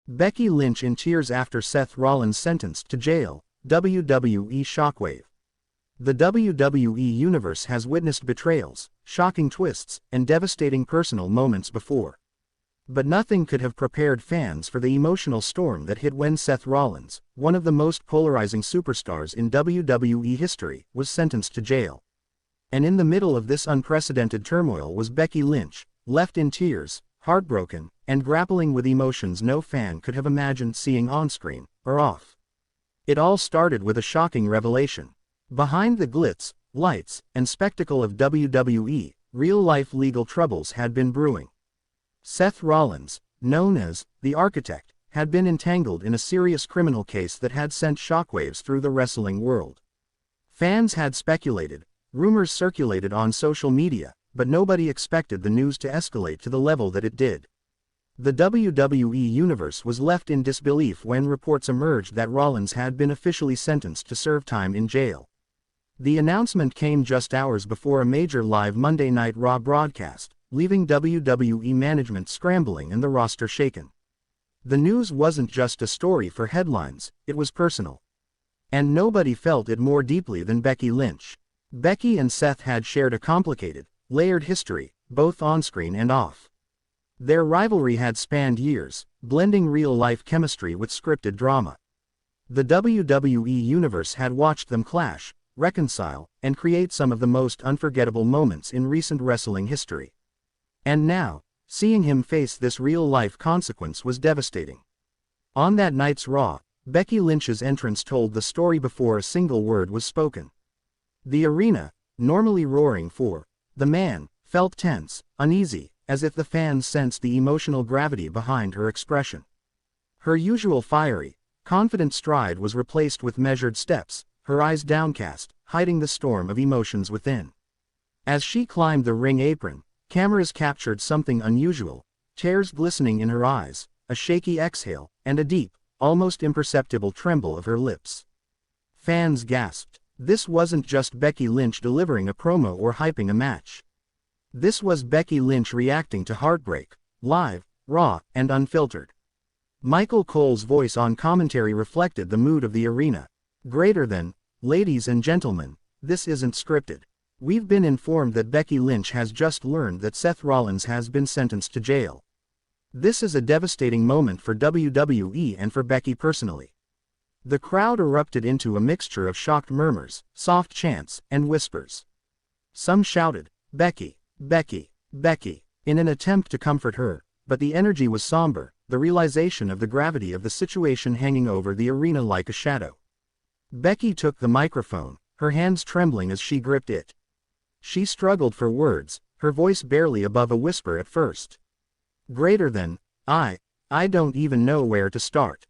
Becky Lynch in tears after Seth Rollins sentenced to jail, WWE shockwave. The WWE Universe has witnessed betrayals, shocking twists, and devastating personal moments before. But nothing could have prepared fans for the emotional storm that hit when Seth Rollins, one of the most polarizing superstars in WWE history, was sentenced to jail. And in the middle of this unprecedented turmoil was Becky Lynch, left in tears, heartbroken, and grappling with emotions no fan could have imagined seeing on-screen, or off. It all started with a shocking revelation. Behind the glitz, lights, and spectacle of WWE, real-life legal troubles had been brewing. Seth Rollins, known as the Architect, had been entangled in a serious criminal case that had sent shockwaves through the wrestling world. Fans had speculated, rumors circulated on social media, but nobody expected the news to escalate to the level that it did. The WWE Universe was left in disbelief when reports emerged that Rollins had been officially sentenced to serve time in jail. The announcement came just hours before a major live Monday Night Raw broadcast, leaving WWE management scrambling and the roster shaken. The news wasn't just a story for headlines, it was personal. And nobody felt it more deeply than Becky Lynch. Becky and Seth had shared a complicated, layered history, both on-screen and off. Their rivalry had spanned years, blending real-life chemistry with scripted drama. The WWE Universe had watched them clash, reconcile, and create some of the most unforgettable moments in recent wrestling history. And now, seeing him face this real-life consequence was devastating. On that night's Raw, Becky Lynch's entrance told the story before a single word was spoken. The arena, normally roaring for the man, felt tense, uneasy, as if the fans sensed the emotional gravity behind her expression. Her usual fiery, confident stride was replaced with measured steps, her eyes downcast, hiding the storm of emotions within. As she climbed the ring apron, cameras captured something unusual, tears glistening in her eyes, a shaky exhale, and a deep, almost imperceptible tremble of her lips. Fans gasped. This wasn't just Becky Lynch delivering a promo or hyping a match. This was Becky Lynch reacting to heartbreak, live, raw, and unfiltered. Michael Cole's voice on commentary reflected the mood of the arena. Greater than, ladies and gentlemen, this isn't scripted. We've been informed that Becky Lynch has just learned that Seth Rollins has been sentenced to jail. This is a devastating moment for WWE and for Becky personally. The crowd erupted into a mixture of shocked murmurs, soft chants, and whispers. Some shouted, "Becky, Becky, Becky," in an attempt to comfort her, but the energy was somber, the realization of the gravity of the situation hanging over the arena like a shadow. Becky took the microphone, her hands trembling as she gripped it. She struggled for words, her voice barely above a whisper at first. Greater than, I don't even know where to start.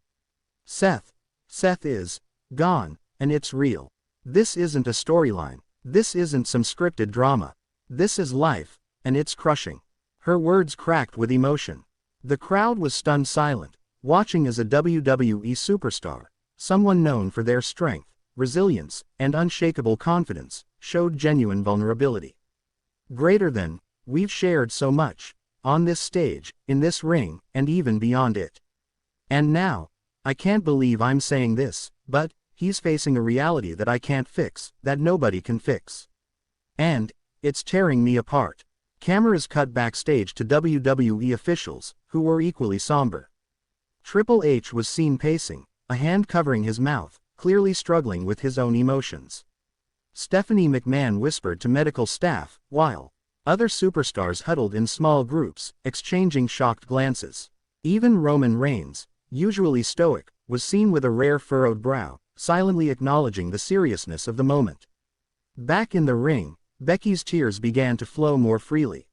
Seth is gone, and it's real. This isn't a storyline. This isn't some scripted drama. This is life, and it's crushing. Her words cracked with emotion. The crowd was stunned silent, watching as a WWE superstar, someone known for their strength, resilience, and unshakable confidence, showed genuine vulnerability. Greater than, we've shared so much, on this stage, in this ring, and even beyond it. And now, I can't believe I'm saying this, but he's facing a reality that I can't fix, that nobody can fix. And it's tearing me apart. Cameras cut backstage to WWE officials, who were equally somber. Triple H was seen pacing, a hand covering his mouth, clearly struggling with his own emotions. Stephanie McMahon whispered to medical staff, while other superstars huddled in small groups, exchanging shocked glances. Even Roman Reigns, usually stoic, was seen with a rare furrowed brow, silently acknowledging the seriousness of the moment. Back in the ring, Becky's tears began to flow more freely.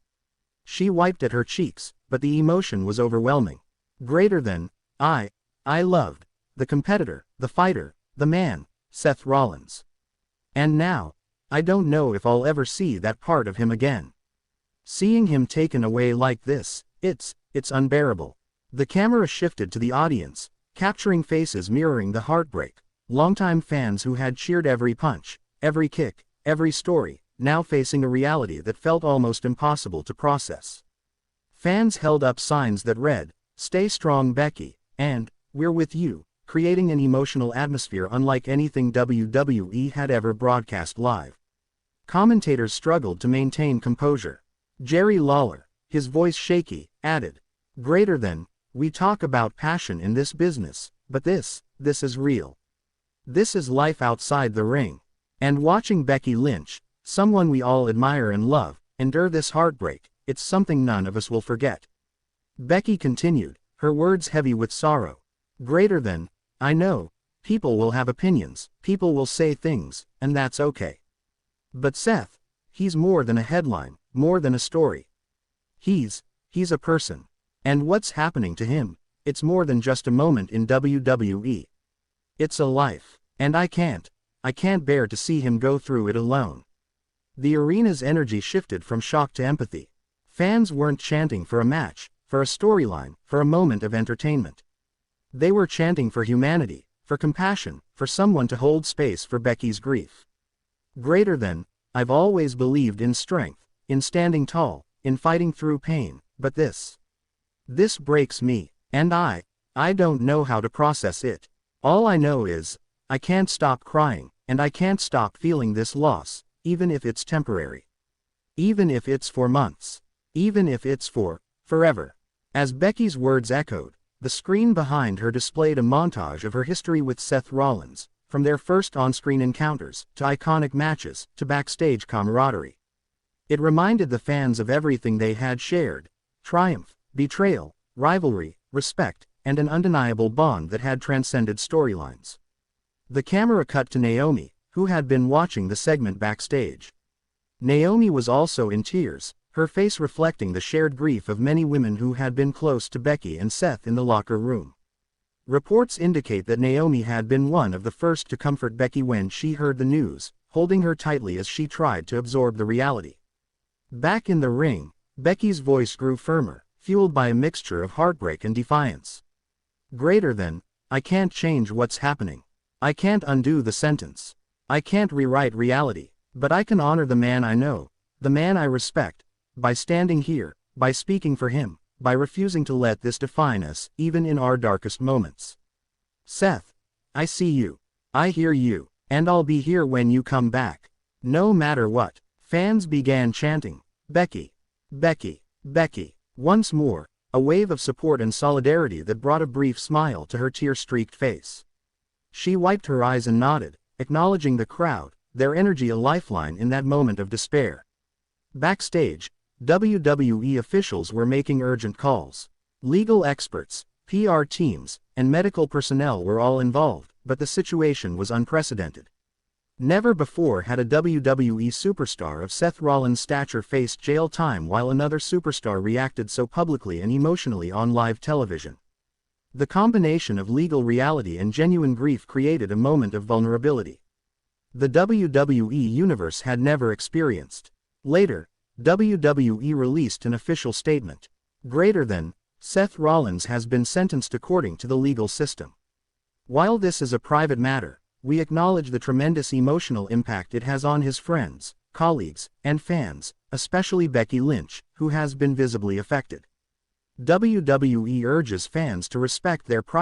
She wiped at her cheeks, but the emotion was overwhelming. Greater than, I loved the competitor, the fighter, the man, Seth Rollins. And now, I don't know if I'll ever see that part of him again. Seeing him taken away like this, it's unbearable. The camera shifted to the audience, capturing faces mirroring the heartbreak. Longtime fans who had cheered every punch, every kick, every story, now facing a reality that felt almost impossible to process. Fans held up signs that read, "Stay strong, Becky," And, we're with you, creating an emotional atmosphere unlike anything WWE had ever broadcast live. Commentators struggled to maintain composure. Jerry Lawler, his voice shaky, added, "Greater than, we talk about passion in this business, but this is real. This is life outside the ring." And watching Becky Lynch, someone we all admire and love, endure this heartbreak, it's something none of us will forget. Becky continued, her words heavy with sorrow. "Greater than, I know, people will have opinions, people will say things, and that's okay. But Seth, he's more than a headline, more than a story. He's a person. And what's happening to him, it's more than just a moment in WWE. It's a life. And I can't bear to see him go through it alone." The arena's energy shifted from shock to empathy. Fans weren't chanting for a match, for a storyline, for a moment of entertainment. They were chanting for humanity, for compassion, for someone to hold space for Becky's grief. "Greater than, I've always believed in strength, in standing tall, in fighting through pain, but this breaks me, and I don't know how to process it. All I know is, I can't stop crying, and I can't stop feeling this loss, even if it's temporary. Even if it's for months. Even if it's for forever." As Becky's words echoed, the screen behind her displayed a montage of her history with Seth Rollins, from their first on-screen encounters, to iconic matches, to backstage camaraderie. It reminded the fans of everything they had shared: triumph, betrayal, rivalry, respect, and an undeniable bond that had transcended storylines. The camera cut to Naomi, who had been watching the segment backstage. Naomi was also in tears, her face reflecting the shared grief of many women who had been close to Becky and Seth in the locker room. Reports indicate that Naomi had been one of the first to comfort Becky when she heard the news, holding her tightly as she tried to absorb the reality. Back in the ring, Becky's voice grew firmer, fueled by a mixture of heartbreak and defiance. "Greater than, I can't change what's happening. I can't undo the sentence. I can't rewrite reality, but I can honor the man I know, the man I respect, by standing here, by speaking for him, by refusing to let this define us, even in our darkest moments. Seth, I see you. I hear you, and I'll be here when you come back. No matter what." Fans began chanting, "Becky, Becky, Becky." Once more, a wave of support and solidarity that brought a brief smile to her tear-streaked face. She wiped her eyes and nodded, acknowledging the crowd, their energy a lifeline in that moment of despair. Backstage, WWE officials were making urgent calls. Legal experts, PR teams, and medical personnel were all involved, but the situation was unprecedented. Never before had a WWE superstar of Seth Rollins' stature faced jail time while another superstar reacted so publicly and emotionally on live television. The combination of legal reality and genuine grief created a moment of vulnerability the WWE Universe had never experienced. Later, WWE released an official statement. "Greater than, Seth Rollins has been sentenced according to the legal system. While this is a private matter, we acknowledge the tremendous emotional impact it has on his friends, colleagues, and fans, especially Becky Lynch, who has been visibly affected. WWE urges fans to respect their privacy